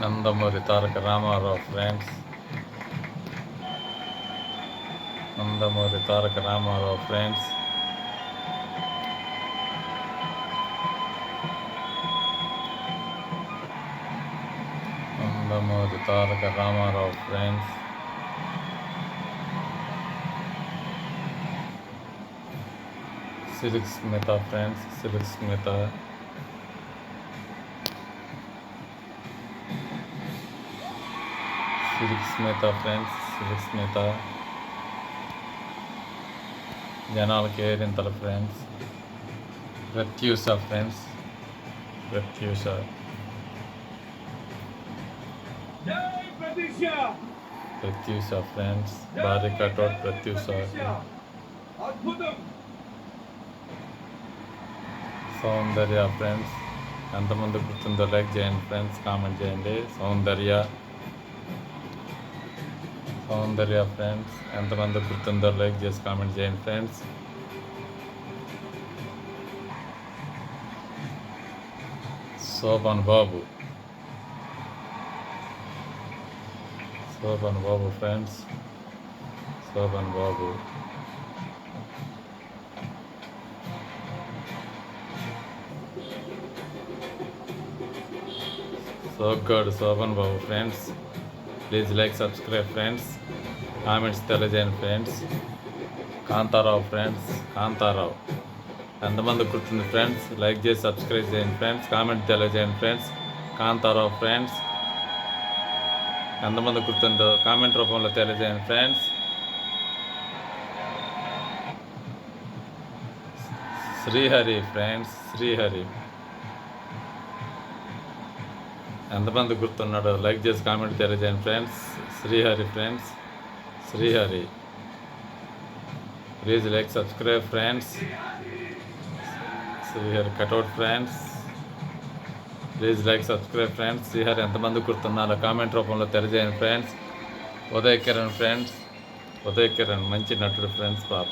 Nandamuri Taraka Rama Rao friends. Nandamuri Taraka Rama Rao friends. Nandamuri Taraka Rama Rao friends. Silk Smitha friends. Silk Smitha. Silk Smitha friends. Silk Smitha. జనాలకి ఏరింతల friends. Pratyusha friends. Pratyusha. Pratyusha friends. భారీ cutout Pratyusha. Soundarya friends. ఎంతమంది గుర్తుందో లైక్ చేయండి ఫ్రెండ్స్, కామెంట్ చేయండి. సౌందర్య. సౌందర్య ఫ్రెండ్స్. ఎంతమంది గుర్తుందో లైక్ చేసి కామెంట్ చేయండి ఫ్రెండ్స్. శోభన్ బాబు. శోభన్ బాబు ఫ్రెండ్స్. శోభన్ బాబు. సోగ్గాడు Sobhan Babu friends. Please like, subscribe friends. Comments తెలియజేయండి ఫ్రెండ్స్. కాంతారావు ఫ్రెండ్స్. కాంతారావు. ఎంతమంది గుర్తుంది ఫ్రెండ్స్? లైక్ చేసి సబ్స్క్రైబ్ చేయండి ఫ్రెండ్స్. కామెంట్ తెలియజేయండి ఫ్రెండ్స్. కాంతారావు ఫ్రెండ్స్. ఎంతమంది గుర్తుందో కామెంట్ రూపంలో తెలియజేయండి ఫ్రెండ్స్. శ్రీహరి ఫ్రెండ్స్. శ్రీహరి. ఎంతమంది గుర్తున్నాడో లైక్ చేసి కామెంట్ తెలియజేయండి friends. Srihari friends. Srihari. Please like, subscribe friends. Srihari cutout friends. Please like, subscribe friends. Srihari ఎంతమంది గుర్తున్నారో కామెంట్ రూపంలో తెలియజేయండి ఫ్రెండ్స్. ఉదయ్ కిరణ్ ఫ్రెండ్స్. ఉదయ్ కిరణ్ మంచి నటుడు ఫ్రెండ్స్. పాప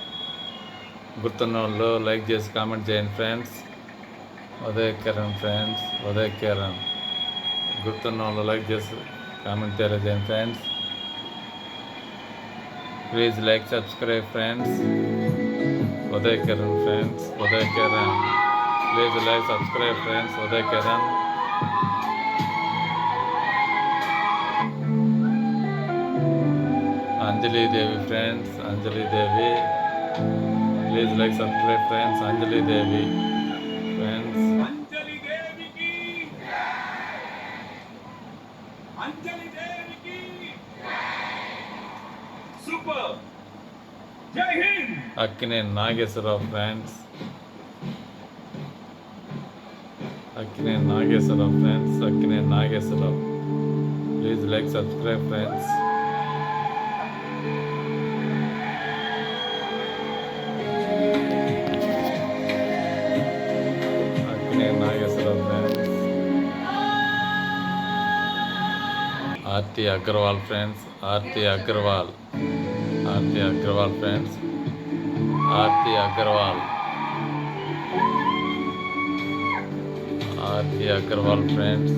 గుర్తున్న వాళ్ళు లైక్ చేసి కామెంట్ చేయండి ఫ్రెండ్స్. ఉదయ్ కిరణ్ ఫ్రెండ్స్. ఉదయ్ కిరణ్. గుర్తున్న వాళ్ళు లైక్ చేసి కామెంట్ తెలియజేయండి friends. Please like, subscribe friends. Uday Kiran friends. Uday Kiran. Please like, subscribe friends. Uday Kiran. Anjali Devi friends. Anjali Devi. Please like, subscribe friends. Anjali Devi friends. Akkineni Nageswara Rao friends. Akkineni Nageswara Rao friends. Akkineni Nageswara Rao. Please like, subscribe friends. Akkineni Nageswara Rao friends. Aarti Agarwal friends. Aarti Agarwal. Aarti Agarwal friends. Aarti Agarwal. Aarti Agarwal friends.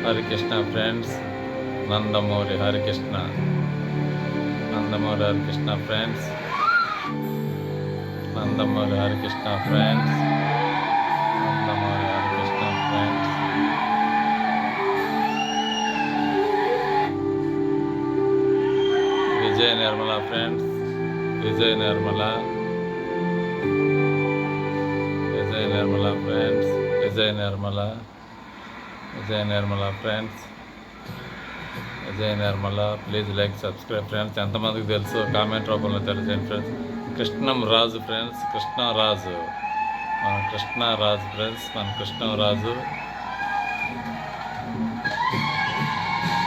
Harikrishna friends. Nandamuri Harikrishna. Nandamuri Harikrishna friends. Nandamuri Harikrishna friends. Nandamuri Harikrishna friends. Vijaya Nirmala friends. Vijaya Nirmala. Vijaya Nirmala friends. Vijaya Nirmala. Vijaya Nirmala friends. Vijaya Nirmala. Please like, subscribe friends. ఎంతమందికి తెలుసు comment రూపంలో తెలియజేయండి friends. Krishnam Raju friends. Krishnaraju. మన Krishnaraju friends. మన Krishnaraju.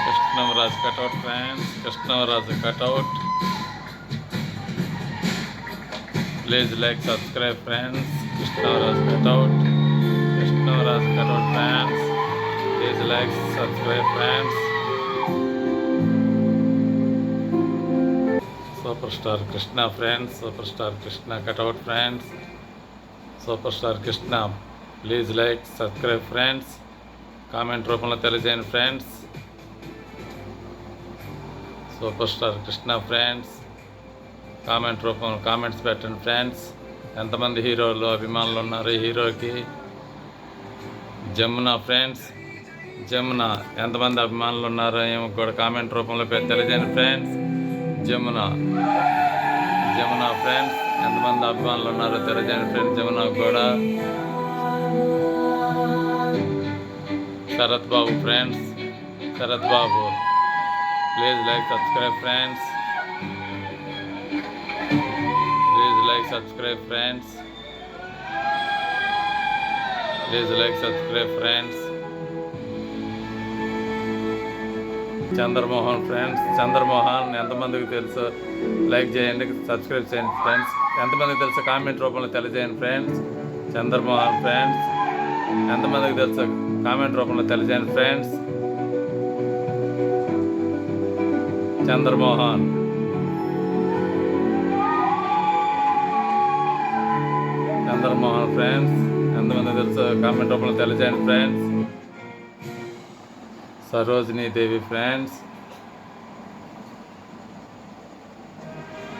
Krishnaraju cutout friends. Krishnaraju cutout. Please like, subscribe friends. Krishnaraju cutout. Krishnaraju cutout friends. Please like, subscribe friends. Super star Krishna friends. Super star Krishna cutout friends. Super star Krishna. Please like, subscribe friends. Comment రూపంలో తెలియజేయండి friends. Super star Krishna friends, comment రూపంలో comments పెట్టండి friends. ఎంతమంది హీరోలు అభిమానులు ఉన్నారు ఈ హీరోకి? జమున ఫ్రెండ్స్, జమున ఎంతమంది అభిమానులు ఉన్నారో ఏమో కూడా కామెంట్ రూపంలో తెలియజేయండి ఫ్రెండ్స్. జమున జమున ఫ్రెండ్స్, ఎంతమంది అభిమానులు ఉన్నారో తెలియజేయండి ఫ్రెండ్స్. జమున కూడా. Sarath Babu friends, Sarath Babu please like subscribe friends. Please like subscribe friends. Please like subscribe friends. Chandramohan friends, Chandramohan ఎంతమందికి తెలుసు లైక్ చేయండి, సబ్స్క్రైబ్ చేయండి ఫ్రెండ్స్. ఎంతమందికి తెలుసు కామెంట్ రూపంలో తెలియజేయండి ఫ్రెండ్స్. చంద్రమోహన్ ఫ్రెండ్స్, ఎంతమందికి తెలుసు కామెంట్ రూపంలో తెలియజేయండి ఫ్రెండ్స్. చంద్రమోహన్, చంద్రమోహన్ ఫ్రెండ్స్, ఎంతమందికి తెలుసు కామెంట్ రూపంలో తెలియజేయండి friends. Sarojini Devi friends,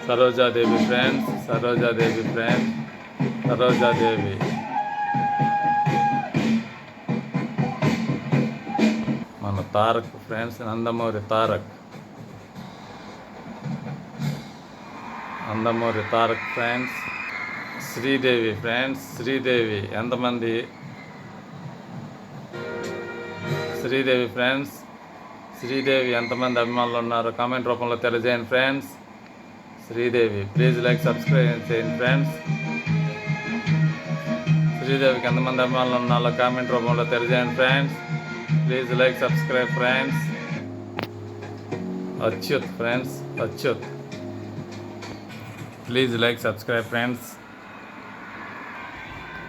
Saroja Devi friends, Saroja Devi friends, Saroja Devi. మన Tarak friends, Nandamuri Tarak, Nandamuri Tarak friends. Sridevi friends, Sridevi ఎంతమంది? శ్రీదేవి ఫ్రెండ్స్, శ్రీదేవి ఎంతమంది అభిమానులు ఉన్నారో కామెంట్ రూపంలో తెలియజేయండి friends. Sridevi please like subscribe చేయండి ఫ్రెండ్స్. శ్రీదేవికి ఎంతమంది అభిమానులు ఉన్నారో కామెంట్ రూపంలో తెలియజేయండి friends. Please like subscribe friends. Achyut friends, Achyut please like subscribe friends.